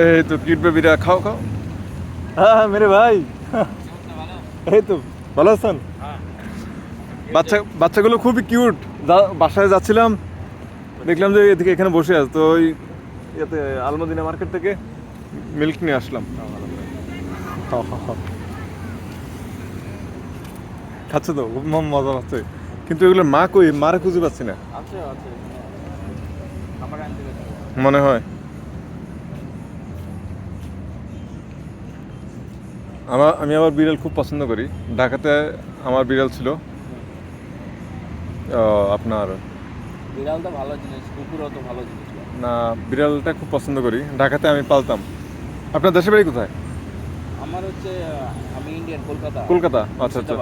এই তো কিউট বেবিরা, খাও খাও। হ্যাঁ মেরে ভাই, এই তো ভালো আছেন? বাচ্চাগুলো খুবই কিউট। বাসায় যাচ্ছিলাম, দেখলাম যে এদিকে এখানে বসে আছে, তো ওই ইয়েতে আলমদিনা মার্কেট থেকে মিল্ক নিয়ে আসলাম। খাচ্ছে তো, খুব মজা পাচ্ছে, কিন্তু এগুলোর মা কই, মারে খুঁজে পাচ্ছি না মনে হয়। আমি আবার বিড়াল খুব পছন্দ করি। ঢাকাতে আমার বিড়াল ছিল, আপনার বিড়াল তো ভালো জিনিস, কুকুরও তো ভালো জিনিস। না, বিড়ালটা খুব পছন্দ করি। ঢাকাতে আমি পালতাম। আপনার দেশের বাড়ি কোথায়? আমার হচ্ছে আমি ইন্ডিয়ান, কলকাতা। কলকাতা, আচ্ছা আচ্ছা।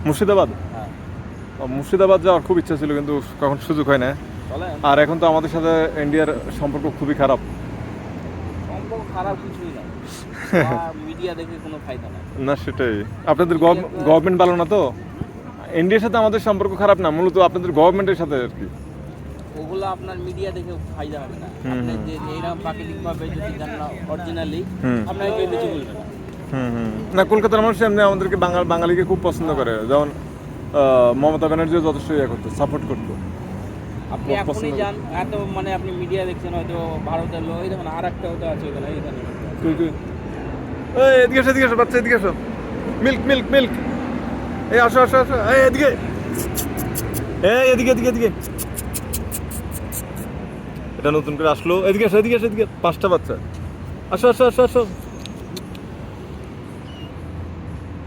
মুর্শিদাবাদ? হ্যাঁ। মুর্শিদাবাদ যাওয়ার খুব ইচ্ছা ছিল, কিন্তু কখন সুযোগ হয় না। আর এখন তো আমাদের সাথে ইন্ডিয়ার সম্পর্ক খুবই খারাপ। সম্পর্ক খারাপ কিছুই না, মিডিয়া দেখে কোনো ফায়দা নাই। না সেটাই, আপনাদের গভর্নমেন্ট ভালো না তো। ইন্ডিয়ার সাথে আমাদের সম্পর্ক খারাপ না, মূলত আপনাদের গভর্নমেন্টের সাথে আর কি। ওগুলো আপনার মিডিয়া দেখে ফায়দা হবে না। আপনি যে এইরকম প্রাকৃতিকভাবে যদি জান না অরিজিনালি, আপনাকে কেউ কিছু বলবে না। না, কলকাতার মানুষ এমনি আমাদেরকে বাঙালিকে খুব পছন্দ করে, যেমন মমতা ব্যানার্জিও যথেষ্ট ইয়ে করতো, সাপোর্ট করতো। আপনি এখনই যান, এত মানে আপনি মিডিয়া দেখছেন হয়তো ভারতের লোক, এই দেখুন আর একটা হতে আছে ওখানে, এইখানে এদিকে এসো, এদিকে এসো বাচ্চা, এদিকে এসো। মিল্ক মিল্ক মিল্ক, এই আসো আসো আসো, এই এদিকে, এই এদিকে এদিকে এদিকে। এটা নতুন করে আসলো, এদিকে এসো এদিকে এসো, এদিকে 5টা বাচ্চা। আসো আসো আসো আসো।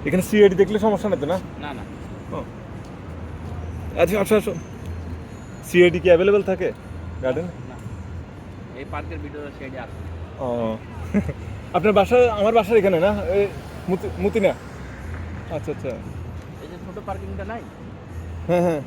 এখানে সিআইডি দেখলে সমস্যা নেই তো? না না না। আচ্ছা আসো আসো। সিআইডি কি অ্যাভেলেবেল থাকে গার্ডেন? না, এই পার্কের ভিতরে সেটা আছে। ও, আপনার বাসা আমার বাসার এখানে না, এই মুতি না? আচ্ছা আচ্ছা। এই যে ছোট পার্কিংটা নাই? হ্যাঁ হ্যাঁ।